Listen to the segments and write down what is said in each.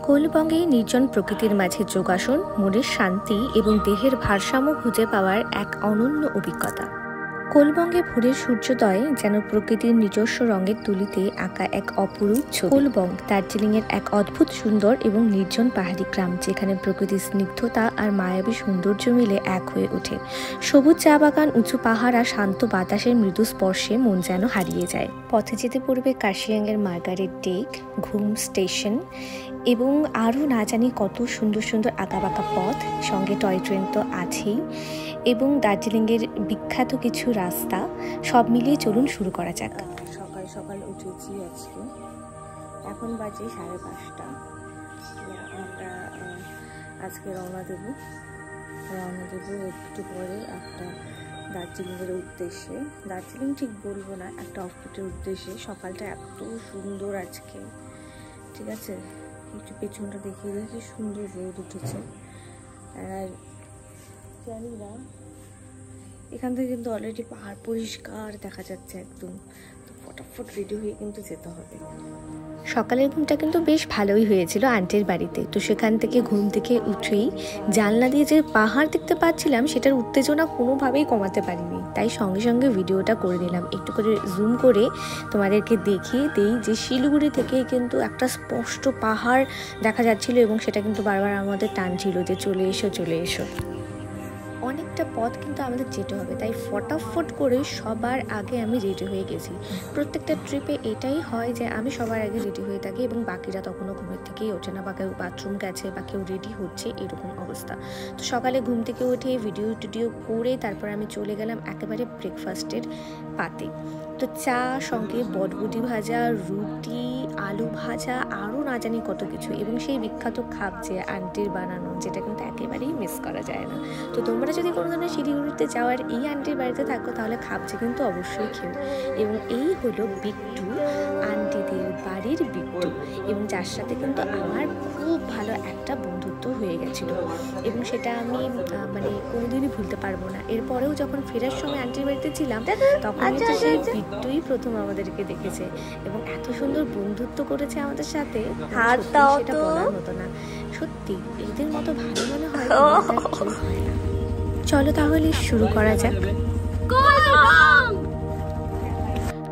কোলবঙ্গে নির্জন প্রকৃতির মাঝে যোগাসন মনের শান্তি এবং দেহের ভারসাম্য খুঁজে পাওয়ার এক অনন্য অভিজ্ঞতা। কোলবঙ্গে ভোরের সূর্যোদয় যেন প্রকৃতির নিজস্ব রঙের তুলিতে আঁকা এক অপরূপ ছবি। কোলবং দার্জিলিংয়ের এক অদ্ভুত সুন্দর এবং নির্জন পাহাড়ি গ্রাম, যেখানে প্রকৃতির স্নিগ্ধতা আর মায়াবী সৌন্দর্য মিলে এক হয়ে ওঠে। সবুজ চা বাগান, উঁচু পাহাড় আর শান্ত বাতাসের মৃদু স্পর্শে মন যেন হারিয়ে যায়। পথে যেতে পড়বে কার্শিয়াংয়ের মার্গারেট টেক, ঘুম স্টেশন এবং আরও না জানি কত সুন্দর সুন্দর আঁকাবাঁকা পথ, সঙ্গে টয় ট্রেন তো আছেই, এবং দার্জিলিংয়ের বিখ্যাত কিছু রাস্তা। সব মিলিয়ে চলুন শুরু করা যাক। সকাল সকাল উঠেছি আজকে, এখন বাজে 5:30। আমরা আজকে রওনা দেব একটু পরে একটা দার্জিলিংয়ের উদ্দেশ্যে। দার্জিলিং ঠিক বলবো না, একটা অফবিটের উদ্দেশ্যে। সকালটা এত সুন্দর আজকে, ঠিক আছে? একটু পেছনটা দেখিয়ে দেখি, সুন্দর রোদ উঠেছে। আর জানি না, এখান থেকে কিন্তু অলরেডি পাহাড় পরিষ্কার দেখা যাচ্ছে একদম। তো ফটাফট রেডি হয়ে কিন্তু যেতে হবে। সকালের ঘুমটা কিন্তু বেশ ভালোই হয়েছিল আন্টির বাড়িতে। তো সেখান থেকে ঘুম থেকে উঠেই জানলা দিয়ে যে পাহাড় দেখতে পাচ্ছিলাম, সেটার উত্তেজনা কোনোভাবেই কমাতে পারিনি। তাই সঙ্গে সঙ্গে ভিডিওটা করে নিলাম, একটু করে জুম করে তোমাদেরকে দেখিয়ে দিই যে শিলিগুড়ি থেকে কিন্তু একটা স্পষ্ট পাহাড় দেখা যাচ্ছিল, এবং সেটা কিন্তু বারবার আমাদের টানছিল যে চলে এসো চলে এসো। অনেকটা পথ কিন্তু আমাদের যেতে হবে, তাই ফটাফট করে সবার আগে আমি রেডি হয়ে গেছি। প্রত্যেকটা ট্রিপে এটাই হয় যে আমি সবার আগে রেডি হয়ে থাকি, এবং বাকিরা তখনও ঘুমের থেকেই ওঠে না, বা কেউ বাথরুম গেছে বা কেউ রেডি হচ্ছে, এরকম অবস্থা। তো সকালে ঘুম থেকে উঠে ভিডিও করে তারপর আমি চলে গেলাম একেবারে ব্রেকফাস্টের পাতে। তো চা, সঙ্গে বটবুটি ভাজা, রুটি, আলু ভাজা, আরও না জানি কত কিছু, এবং সেই বিখ্যাত খাবজে আন্টির বানানো, যেটা কিন্তু একেবারেই মিস করা যায় না। তো তোমরা যদি কোনো ধরনের শিলিগুড়িতে যাওয়ার এই আন্টির বাড়িতে থাকো, তাহলে খাবজে কিন্তু অবশ্যই খেও। এবং এই হলো বিট্টু, আন্টিদের বাড়ির বিট্টু, এবং যার সাথে কিন্তু আমার খুব ভালো একটা বন্ধুত্ব হয়ে গেছিলো, এবং সেটা আমি মানে কোনোদিনই ভুলতে পারবো না। এরপরেও যখন ফেরার সময় আন্টির বাড়িতে ছিলাম, তখন সেই বিট্টুই প্রথম আমাদেরকে দেখেছে, এবং এত সুন্দর বন্ধুত্ব করেছে আমাদের সাথে, সেটা বলার মতো না। সত্যি এদের মতো ভালো মনে হয় কেউ হয় না। চলো তাহলে শুরু করা যাক।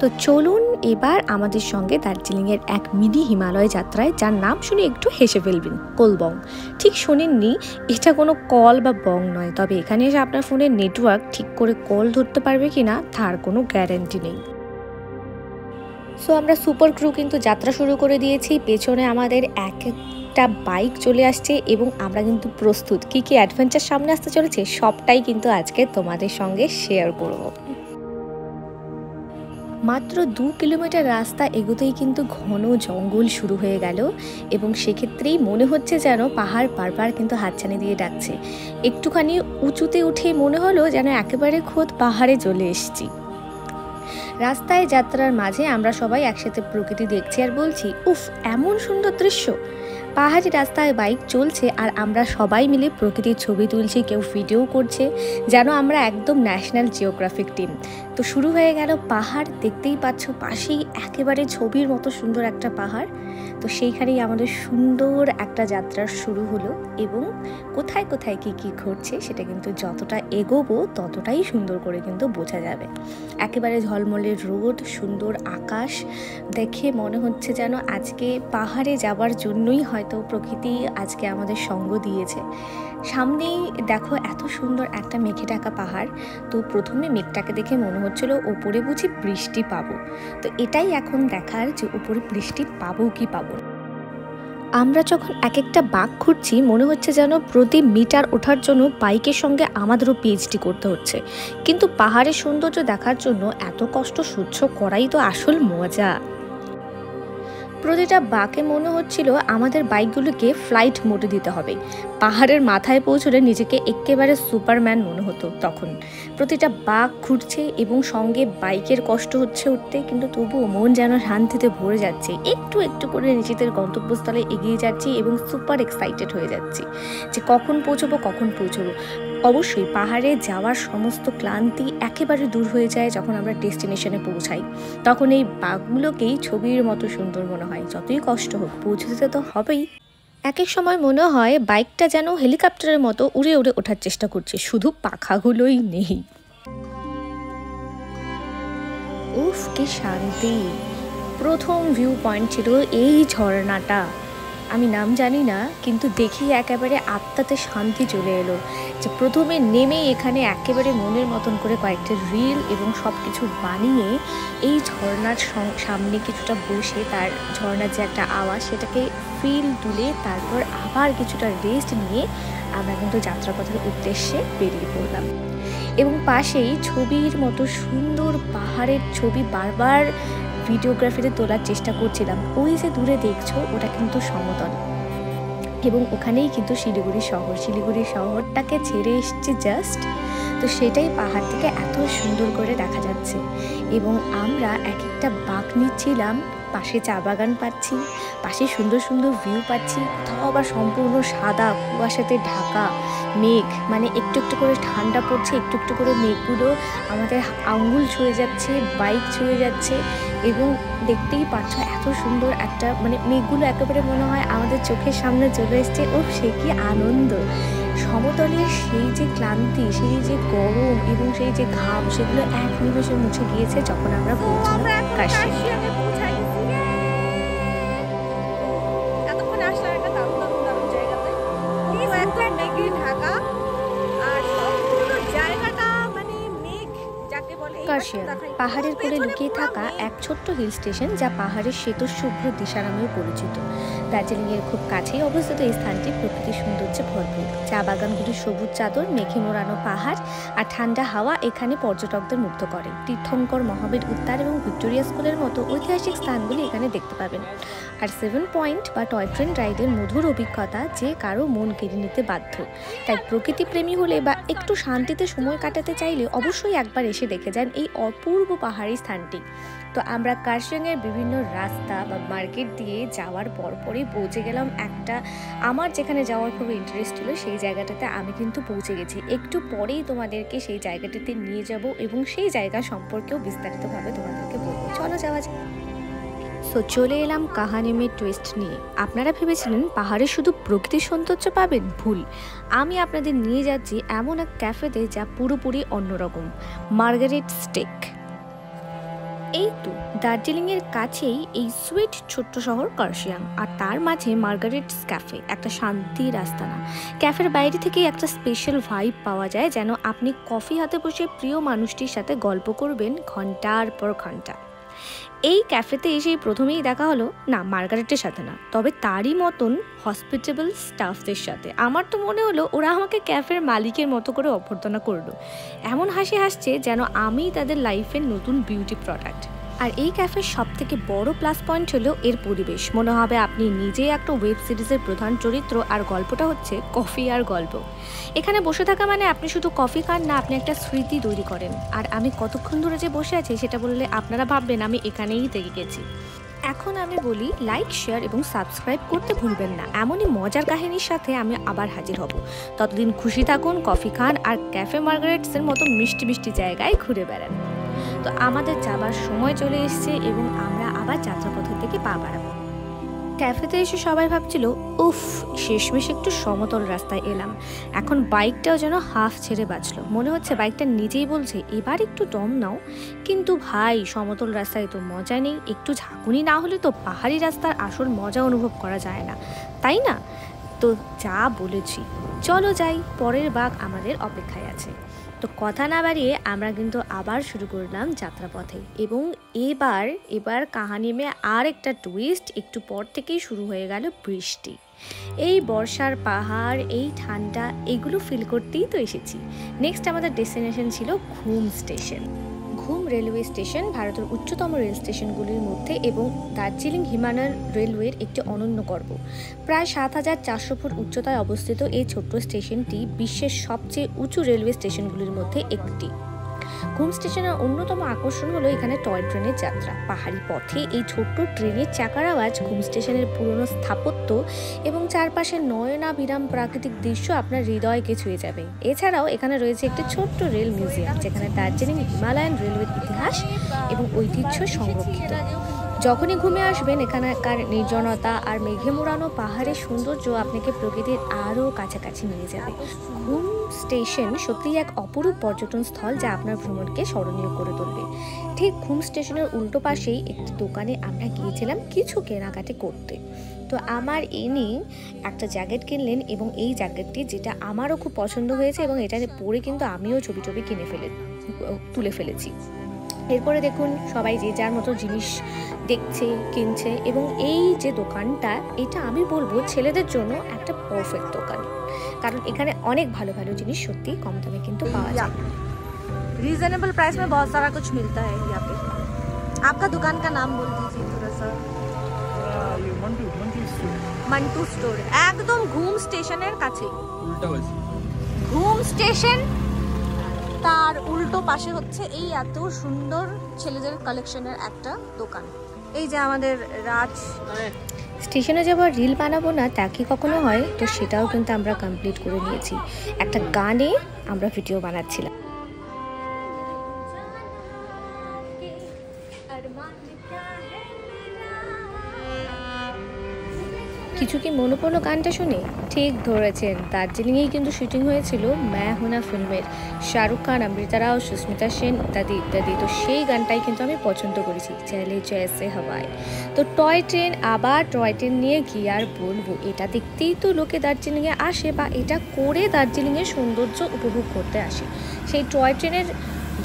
তো চলুন এবার আমাদের সঙ্গে দার্জিলিংয়ের এক মিনি হিমালয় যাত্রায়, যার নাম শুনে একটু হেসে ফেলবেন, কোলবং। ঠিক শোনেননি, এটা কোনো কল বা বং নয়, তবে এখানে এসে আপনার ফোনের নেটওয়ার্ক ঠিক করে কল ধরতে পারবে কিনা তার কোনো গ্যারান্টি নেই। সো আমরা সুপার ক্রু কিন্তু যাত্রা শুরু করে দিয়েছি। পেছনে আমাদের একটা বাইক চলে আসছে, এবং আমরা কিন্তু প্রস্তুত। কি কি অ্যাডভেঞ্চার সামনে আসতে চলেছে সবটাই কিন্তু আজকে তোমাদের সঙ্গে শেয়ার করব। মাত্র 2 কিলোমিটার রাস্তা এগোতেই কিন্তু ঘন জঙ্গল শুরু হয়ে গেল, এবং সেক্ষেত্রেই মনে হচ্ছে যেন পাহাড় বারবার কিন্তু হাতছানি দিয়ে ডাকছে। একটুখানি উঁচুতে উঠে মনে হলো যেন একেবারে খোদ পাহাড়ে চলে এসেছি। রাস্তায় যাত্রার মাঝে আমরা সবাই একসাথে প্রকৃতি দেখছি আর বলছি, উফ, এমন সুন্দর দৃশ্য। পাহাড়ি রাস্তায় বাইক চলছে আর আমরা সবাই মিলে প্রকৃতির ছবি তুলছি, কেউ ভিডিও করছে, যেন আমরা একদম ন্যাশনাল জিওগ্রাফিক টিম। তো শুরু হয়ে গেল পাহাড়, দেখতেই পাচ্ছ পাশেই একেবারে ছবির মতো সুন্দর একটা পাহাড়। তো সেইখানেই আমাদের সুন্দর একটা যাত্রা শুরু হলো, এবং কোথায় কোথায় কি কি ঘটছে সেটা কিন্তু যতটা এগোবো ততটাই সুন্দর করে কিন্তু বোঝা যাবে। একেবারে ঝলমলে রোদ, সুন্দর আকাশ দেখে মনে হচ্ছে যেন আজকে পাহাড়ে যাওয়ার জন্যই হয়তো প্রকৃতি আজকে আমাদের সঙ্গ দিয়েছে। সামনেই দেখো এত সুন্দর একটা মেঘে ঢাকা পাহাড়। তো প্রথমে মেঘটাকে দেখে মনে হচ্ছিল ওপরে বুঝি বৃষ্টি পাবো। তো এটাই এখন দেখার যে ওপরে বৃষ্টি পাবো কি পাবো। আমরা যখন এক একটা বাঁক খুঁড়ছি, মনে হচ্ছে যেন প্রতি মিটার ওঠার জন্য বাইকের সঙ্গে আমাদেরও পিএইচডি করতে হচ্ছে। কিন্তু পাহাড়ের সৌন্দর্য দেখার জন্য এত কষ্ট সহ্য করাই তো আসল মজা। প্রতিটা বাঁকে মনে হচ্ছিল আমাদের বাইকগুলোকে ফ্লাইট মোডে দিতে হবে। পাহাড়ের মাথায় পৌঁছলে নিজেকে একেবারে সুপারম্যান মনে হতো তখন। প্রতিটা বাঁক ঘুরছে এবং সঙ্গে বাইকের কষ্ট হচ্ছে উঠতে, কিন্তু তবুও মন যেন শান্তিতে ভরে যাচ্ছে। একটু একটু করে নিজেদের গন্তব্যস্থলে এগিয়ে যাচ্ছি এবং সুপার এক্সাইটেড হয়ে যাচ্ছি যে কখন পৌঁছবো। অবশ্যই পাহাড়ে যাওয়ার সমস্ত ক্লান্তি একেবারে দূর হয়ে যায় যখন আমরা ডেস্টিনেশনে পৌঁছাই। তখন এই বাঁকগুলোকেই ছবির মতো সুন্দর মনে হয়। যতই কষ্ট হোক পৌঁছতে তো হবেই। এক এক সময় মনে হয় বাইকটা যেন হেলিকপ্টারের মতো উড়ে উড়ে ওঠার চেষ্টা করছে, শুধু পাখাগুলোই নেই। উফ কি শান্তি। প্রথম ভিউ পয়েন্ট ছিল এই ঝর্ণাটা। আমি নাম জানি না, কিন্তু দেখি একেবারে আত্মাতে শান্তি চলে এলো যে প্রথমে নেমেই এখানে একেবারে মনের মতন করে কয়েকটা রিল এবং সব কিছু বানিয়ে এই ঝর্ণার সামনে কিছুটা বসে তার ঝর্ণার যে একটা আওয়াজ সেটাকে ফিল তুলে তারপর আবার কিছুটা রেস্ট নিয়ে আমরা কিন্তু যাত্রাপথের উদ্দেশ্যে বেরিয়ে পড়লাম। এবং পাশেই ছবির মতো সুন্দর পাহাড়ের ছবি বারবার ভিডিওগ্রাফিতে তোলার চেষ্টা করছিলাম। ওই যে দূরে দেখছো ওটা কিন্তু সমতল, এবং ওখানেই কিন্তু শিলিগুড়ি শহরটাকে ছেড়ে এসছে জাস্ট। তো সেটাই পাহাড় থেকে এত সুন্দর করে দেখা যাচ্ছে। এবং আমরা এক একটা বাঁক নিচ্ছিলাম, পাশে চা বাগান পাচ্ছি, পাশে সুন্দর সুন্দর ভিউ পাচ্ছি, কোথাও আবার সম্পূর্ণ সাদা কুয়াশাতে ঢাকা মেঘ, মানে একটু একটু করে ঠান্ডা পড়ছে, একটু একটু করে মেঘগুলো আমাদের আঙ্গুল ছুঁয়ে যাচ্ছে, বাইক ছুঁয়ে যাচ্ছে। এবং দেখতেই পাচ্ছ এত সুন্দর একটা, মানে মেঘগুলো একেবারে মনে হয় আমাদের চোখের সামনে চলে এসছে। ও সে কি আনন্দ! সমতলের সেই যে ক্লান্তি, সেই যে গরম এবং সেই যে ঘাম, সেগুলো এক নিমেষে মুছে গিয়েছে যখন আমরা পৌঁছলাম কাশিয়াং। কাশিয়াং পাহাড়ের কোলে লুকিয়ে থাকা এক ছোট্ট হিল স্টেশন, যা পাহাড়ের শ্বেতশুভ্র দিশা নামেও পরিচিত। দার্জিলিংয়ের খুব কাছেই অবস্থিত এই স্থানটি প্রকৃতির সৌন্দর্যে ভরপুর। চা বাগানগুলির সবুজ চাদর, মেঘে মোড়ানো পাহাড় আর ঠান্ডা হাওয়া এখানে পর্যটকদের মুগ্ধ করে। তীর্থঙ্কর, মহাবীর উদ্যান এবং ভিক্টোরিয়া স্কুলের মতো ঐতিহাসিক স্থানগুলি এখানে দেখতে পাবেন। আর 7 পয়েন্ট বা টয় ট্রেন রাইডের মধুর অভিজ্ঞতা যে কারো মন কেড়ে নিতে বাধ্য। তাই প্রকৃতি প্রেমী হলে বা একটু শান্তিতে সময় কাটাতে চাইলে অবশ্যই একবার এসে দেখে যান এই অপূর্ব পাহাড়ি স্থানটি। তো আমরা কার্শিয়াংয়ের বিভিন্ন রাস্তা বা মার্কেট দিয়ে যাওয়ার পরপরই পৌঁছে গেলাম একটা, আমার যেখানে যাওয়ার খুব ইন্টারেস্ট ছিল সেই জায়গাটাতে আমি কিন্তু পৌঁছে গেছি। একটু পরেই তোমাদেরকে সেই জায়গাটাতে নিয়ে যাব এবং সেই জায়গা সম্পর্কেও বিস্তারিতভাবে তোমাদেরকে বলবো। চলো যাওয়া যাক। সো চলে এলাম কাহানিমের টুইস্ট নিয়ে। আপনারা ভেবেছিলেন পাহাড়ে শুধু প্রকৃতির সৌন্দর্য পাবেন? ভুল। আমি আপনাদের নিয়ে যাচ্ছি এমন এক ক্যাফেতে যা পুরোপুরি অন্যরকম, মার্গারেট স্টেক। এই তো দার্জিলিংয়ের কাছেই এই সুইট ছোট্ট শহর কার্শিয়াং, আর তার মাঝে মার্গারেটস ক্যাফে, একটা শান্তির আস্তানা। ক্যাফের বাইরে থেকেই একটা স্পেশাল ভাইব পাওয়া যায়, যেন আপনি কফি হাতে বসে প্রিয় মানুষটির সাথে গল্প করবেন ঘন্টার পর ঘন্টা। এই ক্যাফেতে এসেই প্রথমেই দেখা হলো, না মার্গারেটের সাথে না, তবে তারই মতন হসপিটেবল স্টাফদের সাথে। আমার তো মনে হলো ওরা আমাকে ক্যাফের মালিকের মতো করে অভ্যর্থনা করলো। এমন হাসি হাসছে যেন আমি তাদের লাইফের নতুন বিউটি প্রোডাক্ট। আর এই ক্যাফের সব থেকে বড় প্লাস পয়েন্ট হলো এর পরিবেশ। মনে হবে আপনি নিজেই একটা ওয়েব সিরিজের প্রধান চরিত্র, আর গল্পটা হচ্ছে কফি আর গল্প। এখানে বসে থাকা মানে আপনি শুধু কফি খান না, আপনি একটা স্মৃতি তৈরি করেন। আর আমি কতক্ষণ ধরে যে বসে আছি সেটা বললে আপনারা ভাববেন আমি এখানেই থেকে গেছি। এখন আমি বলি, লাইক, শেয়ার এবং সাবস্ক্রাইব করতে ভুলবেন না। এমনই মজার কাহিনীর সাথে আমি আবার হাজির হব। ততদিন খুশি থাকুন, কফি খান আর ক্যাফে মার্গারেটসের মতো মিষ্টি মিষ্টি জায়গায় ঘুরে বেড়ান। তো আমাদের যাবার সময় চলে এসছে এবং আমরা আবার যাত্রাপথের দিকে পা বাড়াবো। ক্যাফেতে এসে সবাই ভাবছিল, উফ শেষমেশ একটু সমতল রাস্তায় এলাম। এখন বাইকটাও যেন হাফ ছেড়ে বাঁচলো। মনে হচ্ছে বাইকটা নিজেই বলছে এবার একটু দম নাও। কিন্তু ভাই, সমতল রাস্তায় তো মজা নেই। একটু ঝাঁকুনি না হলে তো পাহাড়ি রাস্তার আসল মজা অনুভব করা যায় না, তাই না? তো যা বলেছি, চলো যাই, পরের বাঘ আমাদের অপেক্ষায় আছে। তো কথা না বাড়িয়ে আমরা কিন্তু আবার শুরু করলাম যাত্রাপথে। এবং এবার কাহানিমে আর একটা টুইস্ট, একটু পর থেকেই শুরু হয়ে গেল বৃষ্টি। এই বর্ষার পাহাড়, এই ঠান্ডা, এগুলো ফিল করতেই তো এসেছি। নেক্সট আমাদের ডেস্টিনেশন ছিল ঘুম স্টেশন। ঘুম রেলওয়ে স্টেশন ভারতের উচ্চতম রেল স্টেশনগুলির মধ্যে এবং দার্জিলিং হিমালয়ান রেলওয়ের একটি অনন্য গর্ব। প্রায় ৭,৪০০ ফুট উচ্চতায় অবস্থিত এই ছোট্ট স্টেশনটি বিশ্বের সবচেয়ে উঁচু রেলওয়ে স্টেশনগুলির মধ্যে একটি। ঘুম স্টেশনের অন্যতম আকর্ষণ হলো এখানে টয় ট্রেনের যাত্রা। পাহাড়ি পথে এই ছোট্ট ট্রেনের চাকার আওয়াজ, ঘুম স্টেশনের পুরনো স্থাপত্য এবং চারপাশের নয়নাভিরাম প্রাকৃতিক দৃশ্য আপনার হৃদয়কে ছুঁয়ে যাবে। এছাড়াও এখানে রয়েছে একটি ছোট্ট রেল মিউজিয়াম, যেখানে দার্জিলিং হিমালয়ান রেলওয়ের ইতিহাস এবং ঐতিহ্য সংরক্ষিত। যখনই ঘুমে আসবেন এখানকার নির্জনতা আর মেঘে মোড়ানো পাহাড়ের সৌন্দর্য আপনাকে প্রকৃতির আরও কাছাকাছি নিয়ে যাবে। ঘুম স্টেশন সত্যিই এক অপরূপ পর্যটন স্থল যা আপনার ভ্রমণকে স্মরণীয় করে তুলবে। ঠিক ঘুম স্টেশনের উল্টো পাশেই একটি দোকানে আমরা গিয়েছিলাম কিছু কেনাকাটি করতে। তো আমার ইনি একটা জ্যাকেট কিনলেন এবং এই জ্যাকেটটি যেটা আমারও খুব পছন্দ হয়েছে এবং এটা পরে কিন্তু আমিও ছবি তুলে ফেলেছি। এরপরে দেখুন সবাই যে যার মতো জিনিস দেখছে, কিনছে এবং এই যে দোকানটা, এটা আমি বলবো ছেলেদের জন্য একটা পারফেক্ট দোকান, কারণ এখানে অনেক ভালো ভালো জিনিস সত্যি কম দামে কিন্তু পাওয়া যায়। रीजनेबल प्राइस में बहुत सारा कुछ मिलता है यहाँ पे। आपका दुकान का नाम बोल दीजिए थोड़ा सा। मंटू स्टोर एकदम घूम स्टेशনের কাছে। ঘুম স্টেশন তার উল্টো পাশে হচ্ছে এই এত সুন্দর ছেলেদের কালেকশনের একটা দোকান। এই যে আমাদের রাজ স্টেশনে যাওয়ার রিল বানাবো না তা কি কখনো হয়, তো সেটাও কিন্তু আমরা কমপ্লিট করে নিয়েছি। একটা গানে আমরা ভিডিও বানাচ্ছিলাম। কিছু কি মনে পড়লো গানটা শুনে? ঠিক ধরেছেন, দার্জিলিংয়েই কিন্তু শুটিং হয়েছিল मैं हूं ना ফিল্মের। শাহরুখ খান, অমৃতা রাও, সুস্মিতা সেন ইত্যাদি ইত্যাদি। তো সেই গানটাই কিন্তু আমি পছন্দ করেছি, চলে জৈসে হাওয়ায়। তো টয় ট্রেন, আবার টয় ট্রেন নিয়ে কি আর বলবো, এটা দেখতেই তো লোকে দার্জিলিংয়ে আসে বা এটা করে দার্জিলিংয়ের সৌন্দর্য উপভোগ করতে আসে। সেই টয় ট্রেনের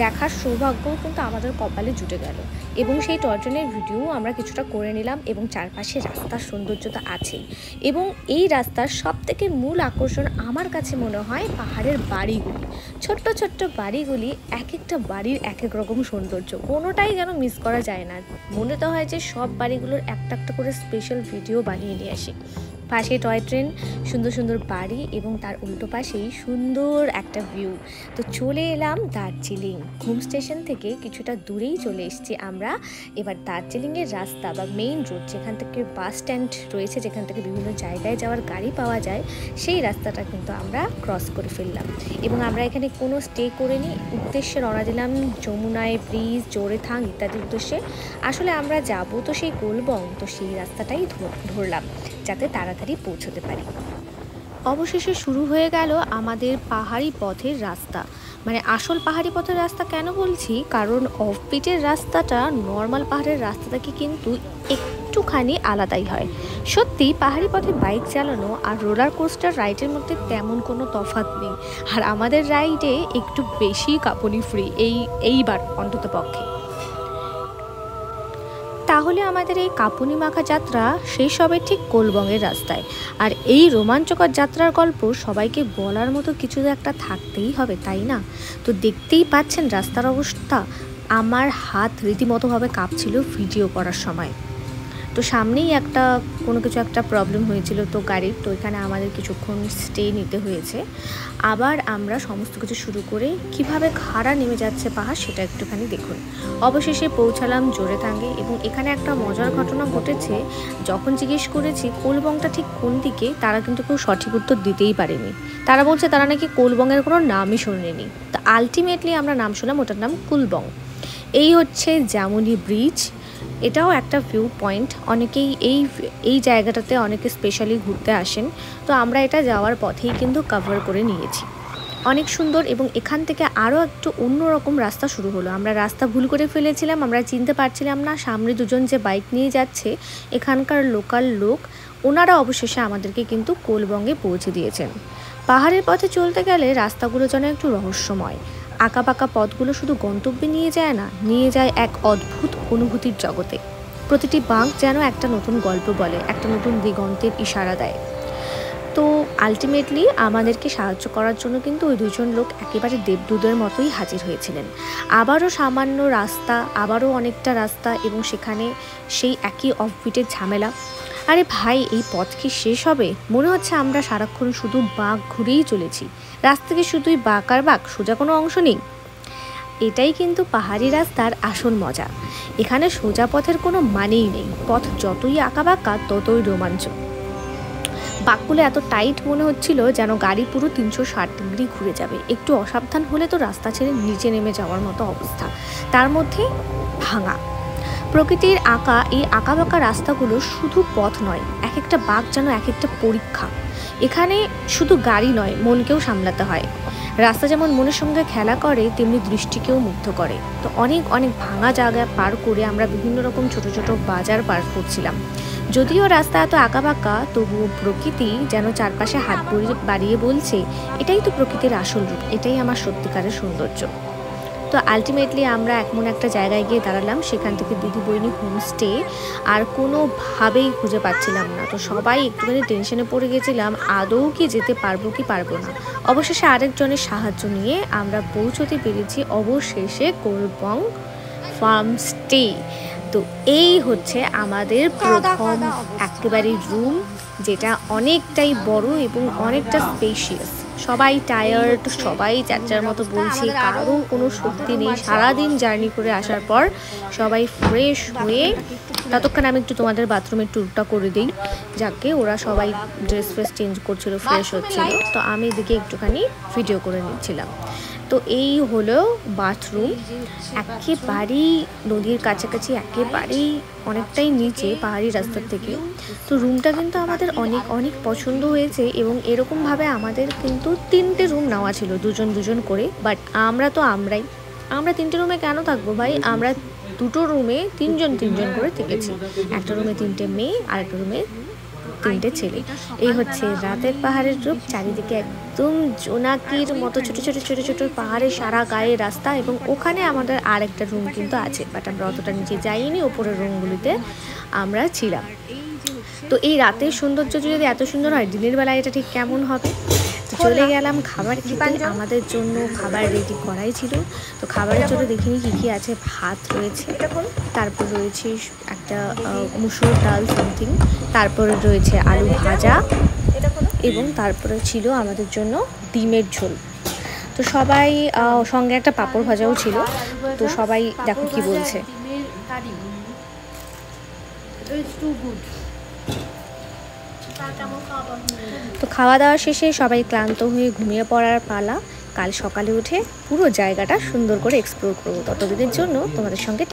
দেখার সৌভাগ্য কিন্তু আমাদের কপালে জুটে গেল এবং সেই টয় ট্রেনের ভিডিও আমরা কিছুটা করে নিলাম এবং চারপাশে রাস্তার সৌন্দর্যতা আছেই। এবং এই রাস্তার সবথেকে মূল আকর্ষণ আমার কাছে মনে হয় পাহাড়ের বাড়িগুলি। ছোট্ট ছোট্ট বাড়িগুলি, এক একটা বাড়ির এক এক রকম সৌন্দর্য, কোনোটাই যেন মিস করা যায় না। মনে তো হয় যে সব বাড়িগুলোর একটা একটা করে স্পেশাল ভিডিও বানিয়ে নিয়ে আসি। পাশে টয় ট্রেন, সুন্দর সুন্দর বাড়ি এবং তার উল্টো পাশেই সুন্দর একটা ভিউ। তো চলে এলাম দার্জিলিং। ঘুম স্টেশন থেকে কিছুটা দূরেই চলে এসেছি আমরা। এবার দার্জিলিংয়ের রাস্তা বা মেইন রোড, যেখান থেকে বাস স্ট্যান্ড রয়েছে, যেখান থেকে বিভিন্ন জায়গায় যাওয়ার গাড়ি পাওয়া যায়, সেই রাস্তাটা কিন্তু আমরা ক্রস করে ফেললাম এবং আমরা এখানে কোনো স্টে করিনি। উদ্দেশ্যে রওনা দিলাম যমুনায় ব্রিজ, জোরেথাং ইত্যাদির উদ্দেশ্যে। আসলে আমরা যাব তো সেই কোলবং, তো সেই রাস্তাটাই ধরলাম যাতে তাড়াতাড়ি পৌঁছতে পারি। অবশেষে শুরু হয়ে গেল আমাদের পাহাড়ি পথের রাস্তা। মানে আসল পাহাড়ি পথের রাস্তা কেন বলছি, কারণ অফবিটের রাস্তাটা নর্মাল পাহাড়ের রাস্তা থেকে কিন্তু একটুখানি আলাদাই হয়। সত্যি পাহাড়ি পথে বাইক চালানো আর রোলার কোস্টার রাইডের মধ্যে তেমন কোনো তফাৎ নেই, আর আমাদের রাইডে একটু বেশি কাঁপুনি ফ্রি এইবার অন্তত পক্ষে। তাহলে আমাদের এই কাঁপুনি মাখা যাত্রা শেষ হবে ঠিক কোলবংয়ের রাস্তায়। আর এই রোমাঞ্চকর যাত্রার গল্প সবাইকে বলার মতো কিছু একটা থাকতেই হবে, তাই না? তো দেখতেই পাচ্ছেন রাস্তার অবস্থা। আমার হাত রীতিমতোভাবে কাঁপছিল ভিডিও করার সময়। তো সামনেই কোনো কিছু একটা প্রবলেম হয়েছিল তো গাড়ির, তো এখানে আমাদের কিছুক্ষণ স্টে নিতে হয়েছে। আবার আমরা সমস্ত কিছু শুরু করে কিভাবে খাড়া নেমে যাচ্ছে পাহাড় সেটা একটুখানি দেখুন। অবশেষে পৌঁছালাম জোরেথাঙ্গে এবং এখানে একটা মজার ঘটনা ঘটেছে। যখন জিজ্ঞেস করেছি কোলবংটা ঠিক কোন দিকে, তারা কিন্তু কেউ সঠিক উত্তর দিতেই পারেনি। তারা বলছে তারা নাকি কোলবংয়ের কোনো নামই শোনেনি। তো আলটিমেটলি আমরা নাম শুনলাম, ওটার নাম কোলবং। এই হচ্ছে জামুনি ব্রিজ, এটাও একটা ভিউ পয়েন্ট। অনেকেই এই জায়গাটাতে অনেকে স্পেশালি ঘুরতে আসেন। তো আমরা এটা যাওয়ার পথেই কিন্তু কভার করে নিয়েছি। অনেক সুন্দর এবং এখান থেকে আরও একটু অন্যরকম রাস্তা শুরু হলো। আমরা রাস্তা ভুল করে ফেলেছিলাম, আমরা চিনতে পারছিলাম না। সামনে দুজন যে বাইক নিয়ে যাচ্ছে এখানকার লোকাল লোক, ওনারা অবশেষে আমাদেরকে কিন্তু কোলবংয়ে পৌঁছে দিয়েছেন। পাহাড়ের পথে চলতে গেলে রাস্তাগুলো যেন একটু রহস্যময়। আঁকাবাঁকা পথগুলো শুধু গন্তব্যে নিয়ে যায় না, নিয়ে যায় এক অদ্ভুত অনুভূতির জগতে। প্রতিটি বাঁক যেন একটা নতুন গল্প বলে, একটা নতুন দিগন্তের ইশারা দেয়। তো আলটিমেটলি আমাদেরকে সাহায্য করার জন্য কিন্তু ওই দুজন লোক একেবারে দেবদূতের মতোই হাজির হয়েছিলেন। আবারও সামান্য রাস্তা, আবারও অনেকটা রাস্তা এবং সেখানে সেই একই অফবিটের ঝামেলা। আরে ভাই, এই পথ কি শেষ হবে? মনে হচ্ছে আমরা সারাক্ষণ শুধু বাঁক ঘুরেই চলেছি। রাস্তা থেকে শুধুই বাঁক আর বাঁক, সোজা কোনো অংশ নেই। এটাই কিন্তু পাহাড়ি রাস্তার আসল মজা। এখানে সোজা পথের কোনো মানেই নেই। পথ যতই আঁকাবাঁকা ততই রোমাঞ্চ। বাঁকগুলো এত টাইট মনে হচ্ছিল যেন গাড়ি পুরো 360 ডিগ্রি ঘুরে যাবে। একটু অসাবধান হলে তো রাস্তা ছেড়ে নিচে নেমে যাওয়ার মতো অবস্থা, তার মধ্যে ভাঙা। প্রকৃতির আঁকা এই আঁকা বাঁকা রাস্তাগুলো শুধু পথ নয়, এক একটা বাঁক যেন এক একটা পরীক্ষা। এখানে শুধু গাড়ি নয়, মনকেও সামলাতে হয়। রাস্তা যেমন মনের সঙ্গে খেলা করে, তেমনি দৃষ্টিকেও মুগ্ধ করে। তো অনেক অনেক ভাঙা জায়গা পার করে আমরা বিভিন্ন রকম ছোট ছোট বাজার পার করছিলাম। যদিও রাস্তা এত আঁকা বাঁকা, তবুও প্রকৃতি যেন চারপাশে হাত বাড়িয়ে বলছে, এটাই তো প্রকৃতির আসল রূপ, এটাই আমার সত্যিকারের সৌন্দর্য। তো আলটিমেটলি আমরা এমন একটা জায়গায় গিয়ে দাঁড়ালাম, সেখান থেকে দিদিবৈনী হোমস্টে আর কোনোভাবেই খুঁজে পাচ্ছিলাম না। তো সবাই একটুখানি টেনশনে পড়ে গেছিলাম, আদৌ কি যেতে পারবো কি পারবো না। অবশেষে আরেকজনের সাহায্য নিয়ে আমরা পৌঁছতে পেরেছি অবশেষে কোলবং ফার্মস্টে। তো এই হচ্ছে আমাদের প্রথম একেবারে রুম, যেটা অনেকটাই বড় এবং অনেকটা স্পেশিয়াস। সবাই টায়ার্ড, সবাই যার মতো বলছে, কারো কোনো শক্তি নেই। সারাদিন জার্নি করে আসার পর সবাই ফ্রেশ হয়ে, ততক্ষণ আমি একটু তোমাদের বাথরুমের ট্যুরটা করে দিই। যাকে ওরা সবাই ড্রেস ফ্রেস চেঞ্জ করছিল, ফ্রেশ হচ্ছিল, তো আমি এদিকে একটুখানি ভিডিও করে নিচ্ছিলাম। তো এই হলো বাথরুম, একেবারেই নদীর কাছাকাছি, একেবারেই অনেকটাই নিচে পাহাড়ি রাস্তার থেকে। তো রুমটা কিন্তু আমাদের অনেক অনেক পছন্দ হয়েছে, এবং এরকমভাবে আমাদের কিন্তু 3টে রুম নেওয়া ছিল, দুজন দুজন করে। বাট আমরা 3টে রুমে কেন থাকবো ভাই, আমরা 2টো রুমে 3জন করে থেকেছি। একটা রুমে 3টে মেয়ে আর একটা রুমে 3টে ছেলে। এই হচ্ছে রাতের পাহাড়ের রূপ, চারিদিকে একদম জোনাকির মতো ছোট ছোট ছোট ছোট পাহাড়ের সারা গায়ে রাস্তা। এবং ওখানে আমাদের আর একটা রুম কিন্তু আছে, বাট আমরা অতটা নিচে যাইনি, ওপরের রুমগুলিতে আমরা ছিলাম। তো এই রাতের সৌন্দর্য যদি এত সুন্দর হয়, দিনের বেলায় এটা ঠিক কেমন হবে। তো চলে গেলাম খাবার খেতে। আমাদের জন্য খাবার রেডি করাই ছিল। তো খাবারের জন্য দেখিনি কী কী আছে। ভাত রয়েছে, তারপর রয়েছে একটা মুসুর ডাল সামথিং, তারপরে রয়েছে আলু ভাজা, এবং তারপরে ছিল আমাদের জন্য ডিমের ঝোল। তো সবাই সঙ্গে একটা পাঁপড় ভাজাও ছিল। তো সবাই দেখো কি বলছে। তো খাওয়া দাওয়া শেষে সবাই ক্লান্ত হয়ে ঘুমিয়ে পড়ার পালা। কাল সকালে উঠে পুরো জায়গাটা সুন্দর করে এক্সপ্লোর করবো। ততদিনের জন্য তোমাদের সঙ্গে